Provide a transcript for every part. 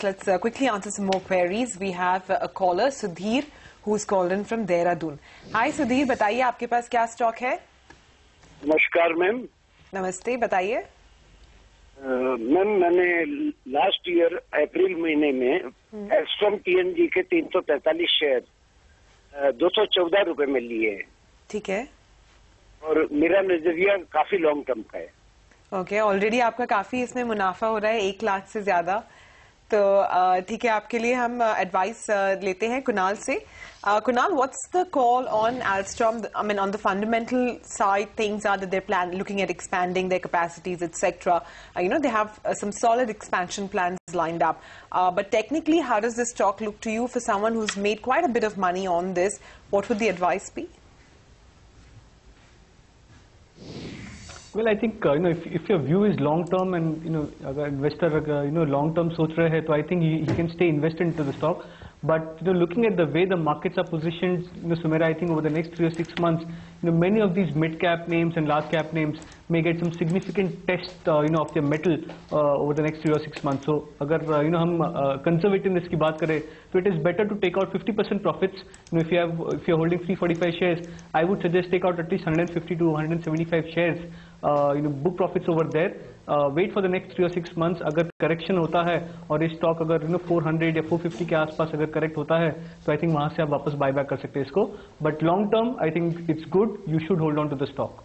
Let's quickly answer some more queries. We have a caller, Sudhir, who's called in from Dehradun. Hi Sudhir, बताइए आपके पास क्या stock है? नमस्कार ma'am. नमस्ते, बताइए। मैम मैंने लास्ट ईयर अप्रैल महीने में एल्स्ट्रॉम टीएनजी के 345 शेयर 214 रुपए में लिए हैं। ठीक है। और मेरा नजरिया काफी लॉन्ग टर्म का है। ओके, ऑलरेडी आपका काफी इसमें मुनाफा हो रहा है, 1 लाख से ज्यादा। तो ठीक है, आपके लिए हम एडवाइस लेते हैं कुणाल से। Kunal, what's the call on Alstom? I mean, on the fundamental side, things are that they're looking at expanding their capacities, etc. They have some solid expansion plans lined up. But technically, how does this stock look to you for someone who's made quite a bit of money on this? What would the advice be? Well, I think if your view is long term and अगर investor long term सोच रहे हैं, तो I think he can stay invested into the stock. But looking at the way the markets are positioned, Sumaira, I think over the next 3 or 6 months, many of these mid-cap names and large-cap names may get some significant test, of their metal over the next 3 or 6 months. So, अगर हम conservativeness की बात करें, so it is better to take out 50% profits. If you're holding 345 shares, I would suggest take out at least 150 to 175 shares. Book profits over there. Wait for the next 3 or 6 months. अगर correction होता है और ये stock अगर 400 या 450 के आसपास अगर correct होता है, तो I think वहाँ से आप वापस buy back कर सकते हैं इसको. But long term, I think it's good. You should hold on to the stock.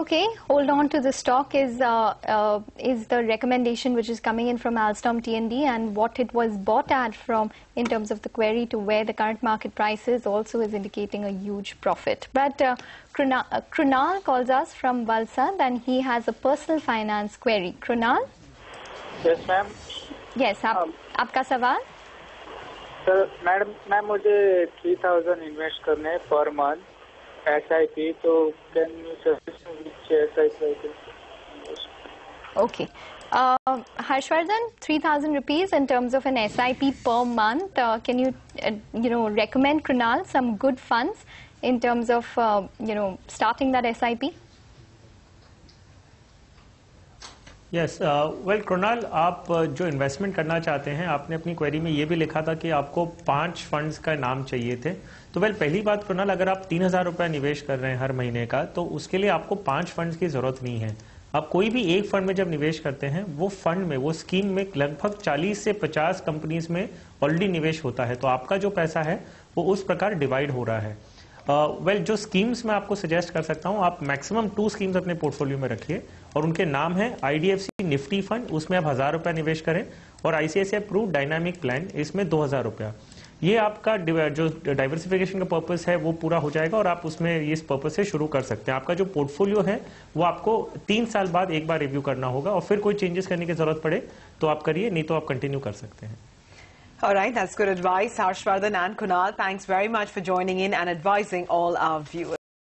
Okay, hold on to the stock is the recommendation which is coming in from Alstom TND, and what it was bought at from in terms of the query to where the current market price is also is indicating a huge profit. But Krunal calls us from Valsad and he has a personal finance query. Krunal? Yes, ma'am. Yes, आपका सवाल? Sir ma'am मुझे 3000 invest करने हैं per month SIP, तो can you suggest me which SIP I can invest? Okay. Harshvardhan, 3,000 rupees in terms of an SIP per month. Can you, recommend Krunal some good funds in terms of, starting that SIP? Yes well Krunal, आप जो investment करना चाहते हैं, आपने अपनी query में ये भी लिखा था कि आपको 5 फंड्स का नाम चाहिए थे। तो वेल पहली बात कृणाल, अगर आप 3000 रुपया निवेश कर रहे हैं हर महीने का, तो उसके लिए आपको 5 फंड्स की जरूरत नहीं है। आप कोई भी एक फंड में जब निवेश करते हैं, वो फंड में, वो स्कीम में लगभग 40 से 50 कंपनीज में ऑलरेडी निवेश होता है, तो आपका जो पैसा है वो उस प्रकार डिवाइड हो रहा है। जो स्कीम्स मैं आपको सजेस्ट कर सकता हूं, आप मैक्सिमम 2 स्कीम्स अपने पोर्टफोलियो में रखिए और उनके नाम है IDFC निफ्टी फंड, उसमें आप 1000 रुपया निवेश करें, और ICICI प्रू डायनामिक प्लान, इसमें 2000 रुपया। ये आपका जो डाइवर्सिफिकेशन का पर्पस है वो पूरा हो जाएगा और आप उसमें इस पर्पस से शुरू कर सकते हैं। आपका जो पोर्टफोलियो है वो आपको 3 साल बाद एक बार रिव्यू करना होगा, और फिर कोई चेंजेस करने की जरूरत पड़े तो आप करिए, नहीं तो आप कंटिन्यू कर सकते हैं। All right, that's good advice. Harshvardhan and Kunal, thanks very much for joining in and advising all our viewers.